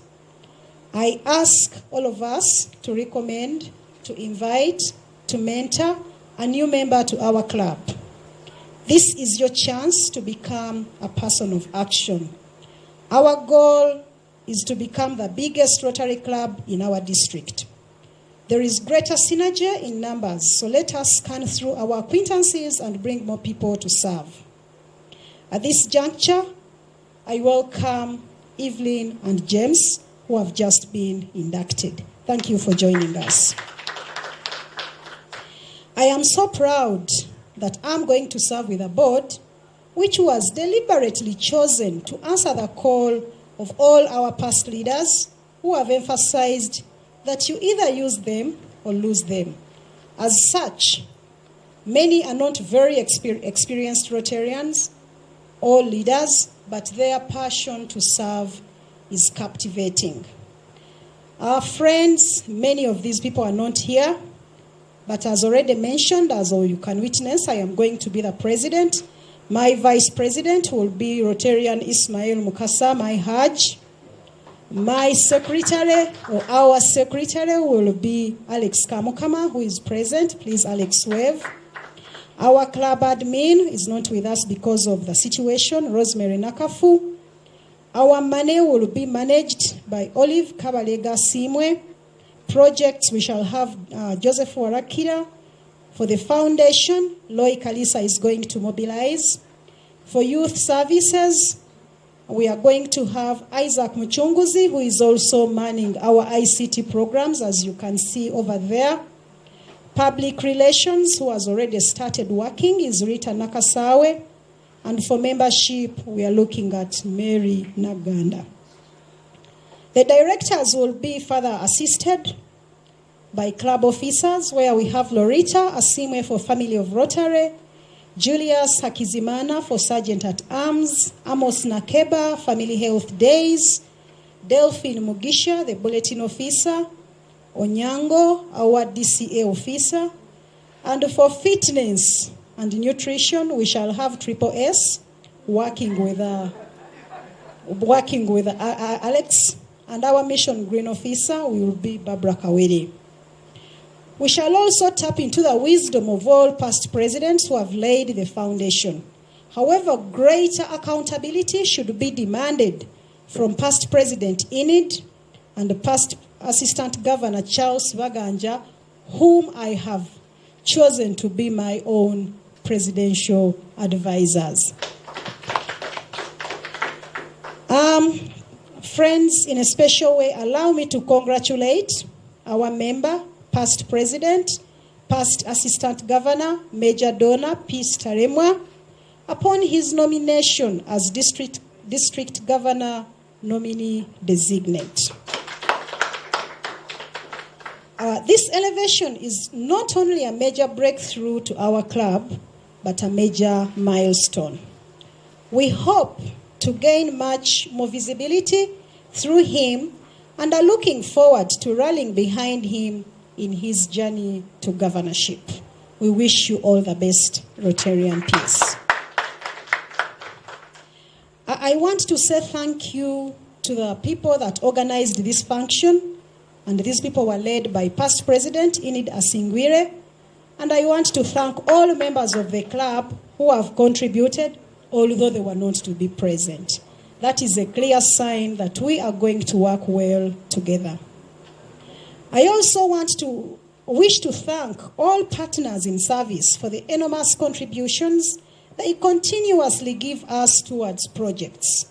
Speaker 12: I ask all of us to recommend, to invite, to mentor a new member to our club. This is your chance to become a person of action. Our goal is to become the biggest Rotary club in our district. There is greater synergy in numbers, so let us scan through our acquaintances and bring more people to serve. At this juncture, I welcome Evelyn and James, who have just been inducted. Thank you for joining us. I am so proud that I'm going to serve with a board which was deliberately chosen to answer the call of all our past leaders who have emphasized that you either use them or lose them. As such, many are not very experienced Rotarians or leaders, but their passion to serve is captivating. Our friends, many of these people are not here, but as already mentioned, as all you can witness, I am going to be the president. My vice president will be Rotarian Ismail Mukasa, my Hajj. My secretary, or our secretary, will be Alex Kamukama, who is present. Please, Alex, wave. Our club admin is not with us because of the situation, Rosemary Nakafu. Our money will be managed by Olive Kabalega Simwe. Projects, we shall have Joseph Warakira. For the foundation, Loi Kalisa is going to mobilize. For youth services, we are going to have Isaac Muchunguzi, who is also manning our ICT programs, as you can see over there. Public relations, who has already started working, is Rita Nakasawe. And for membership, we are looking at Mary Naganda. The directors will be further assisted by club officers, where we have Lorita Asimwe for Family of Rotary, Julius Hakizimana for Sergeant at Arms, Amos Nakeba, Family Health Days, Delphine Mugisha, the Bulletin Officer, Onyango, our DCA Officer, and for fitness and nutrition, we shall have Triple S working with Alex, and our Mission Green Officer will be Barbara Kawiri. We shall also tap into the wisdom of all past presidents who have laid the foundation. However, greater accountability should be demanded from past President Enid and the past Assistant Governor Charles Baganja, whom I have chosen to be my own presidential advisors. Friends, in a special way, allow me to congratulate our member, past president, past assistant governor, Major Donor Peace Taremwa, upon his nomination as district governor nominee designate. This elevation is not only a major breakthrough to our club, but a major milestone. We hope to gain much more visibility through him and are looking forward to rallying behind him in his journey to governorship. We wish you all the best, Rotarian Peace. I want to say thank you to the people that organized this function, and these people were led by past President Enid Asingwire, and I want to thank all members of the club who have contributed, although they were not to be present. That is a clear sign that we are going to work well together. I also wish to thank all partners in service for the enormous contributions they continuously give us towards projects.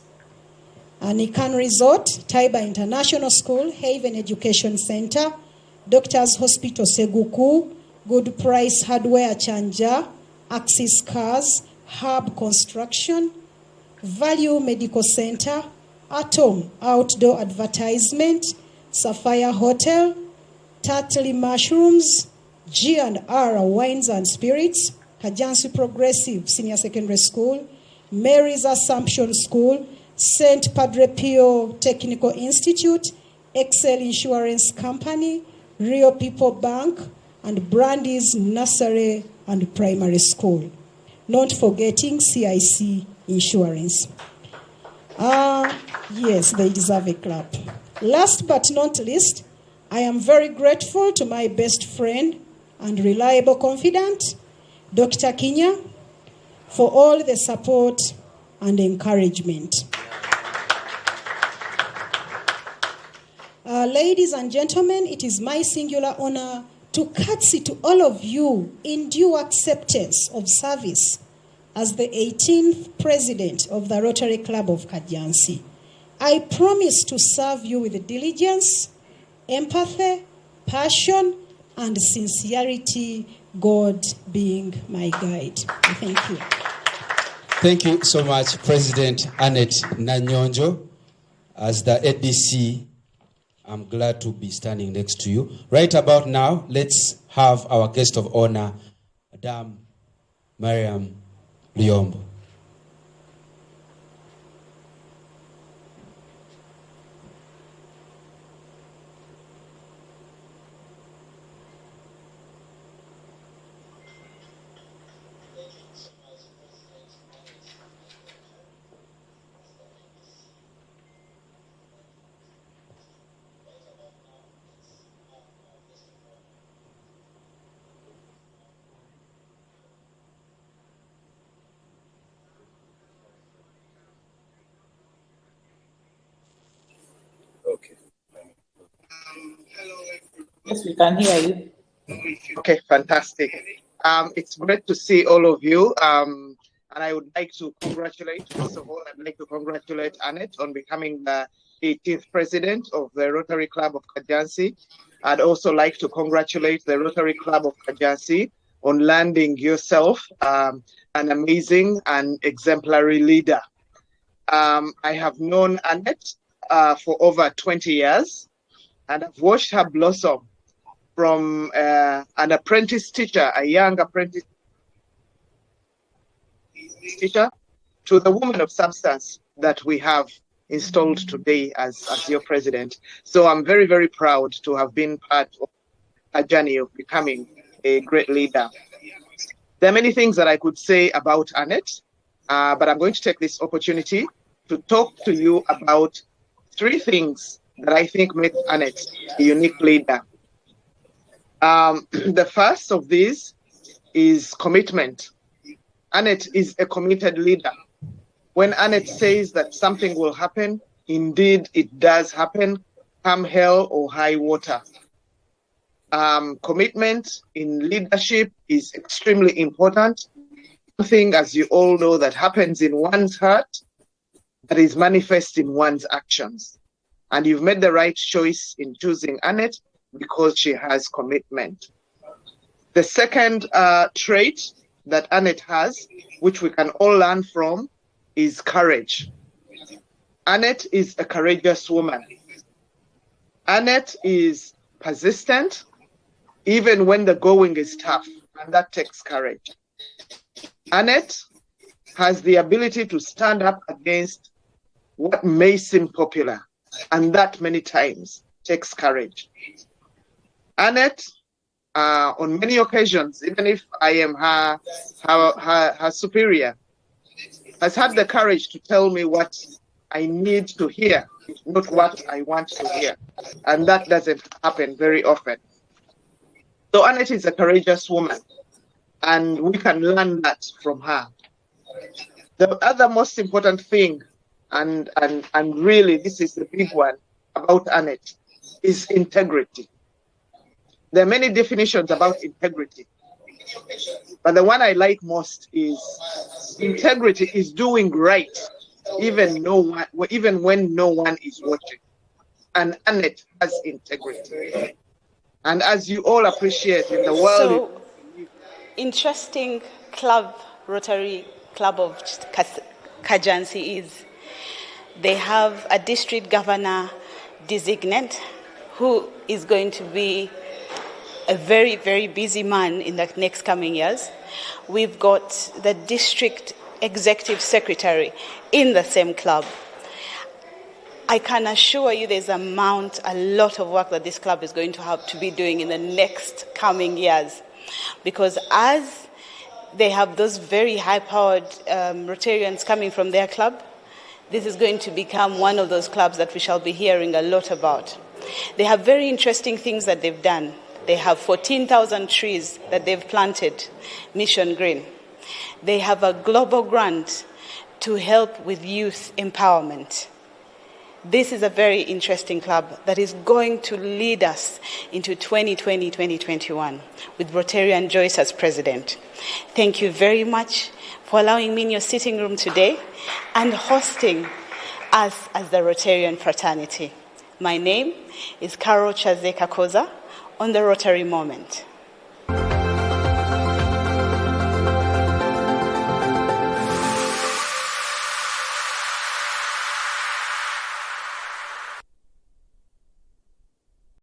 Speaker 12: Nikan Resort, Taiba International School, Haven Education Center, Doctors Hospital Seguku, Good Price Hardware Chanja, Axis Cars, Hub Construction, Value Medical Center, Atom Outdoor Advertisement, Sapphire Hotel, Tattly Mushrooms, G&R Wines and Spirits, Kajansi Progressive Senior Secondary School, Mary's Assumption School, St. Padre Pio Technical Institute, Excel Insurance Company, Real People Bank, and Brandy's Nursery and Primary School. Not forgetting CIC Insurance. Yes, they deserve a clap. Last but not least, I am very grateful to my best friend and reliable confidant, Dr. Kinya, for all the support and encouragement. Ladies and gentlemen, it is my singular honor to courtesy to all of you in due acceptance of service as the 18th president of the Rotary Club of Kajjansi. I promise to serve you with diligence, empathy, passion, and sincerity, God being my guide. Thank you.
Speaker 8: Thank you so much, President Annette Nanyonjo. As the ADC, I'm glad to be standing next to you. Right about now, let's have our guest of honor, Madame Mariam Liombo.
Speaker 13: Yes, we can hear you.
Speaker 14: Okay, fantastic. It's great to see all of you. And I would like to congratulate, first of all, I'd like to congratulate Annette on becoming the 18th president of the Rotary Club of Kajjansi. I'd also like to congratulate the Rotary Club of Kajjansi on landing yourself an amazing and exemplary leader. I have known Annette for over 20 years, and I've watched her blossom from an apprentice teacher, a young apprentice teacher, to the woman of substance that we have installed today as your president. So I'm very, very proud to have been part of a journey of becoming a great leader. There are many things that I could say about Annette, but I'm going to take this opportunity to talk to you about 3 things that I think make Annette a unique leader. The first of these is commitment. Annette is a committed leader. When Annette says that something will happen, indeed it does happen, come hell or high water. Commitment in leadership is extremely important. Something, as you all know, that happens in one's heart that is manifest in one's actions. And you've made the right choice in choosing Annette because she has commitment. The second trait that Annette has, which we can all learn from, is courage. Annette is a courageous woman. Annette is persistent, even when the going is tough, and that takes courage. Annette has the ability to stand up against what may seem popular, and that many times takes courage. Annette, on many occasions, even if I am her superior, has had the courage to tell me what I need to hear, not what I want to hear. And that doesn't happen very often. So Annette is a courageous woman, and we can learn that from her. The other most important thing, and really this is the big one about Annette, is integrity. There are many definitions about integrity, but the one I like most is integrity is doing right, even when no one is watching. And Annette has integrity. And as you all appreciate in the world...
Speaker 1: So, interesting club, Rotary Club of Kajjansi is, they have a district governor designate who is going to be a very, very busy man in the next coming years. We've got the district executive secretary in the same club. I can assure you there's a lot of work that this club is going to have to be doing in the next coming years. Because as they have those very high-powered Rotarians coming from their club, this is going to become one of those clubs that we shall be hearing a lot about. They have very interesting things that they've done. They have 14,000 trees that they've planted, Mission Green. They have a global grant to help with youth empowerment. This is a very interesting club that is going to lead us into 2020-2021 with Rotarian Joyce as president. Thank you very much for allowing me in your sitting room today and hosting us as the Rotarian fraternity. My name is Carol Chazeka Koza on the Rotary Moment.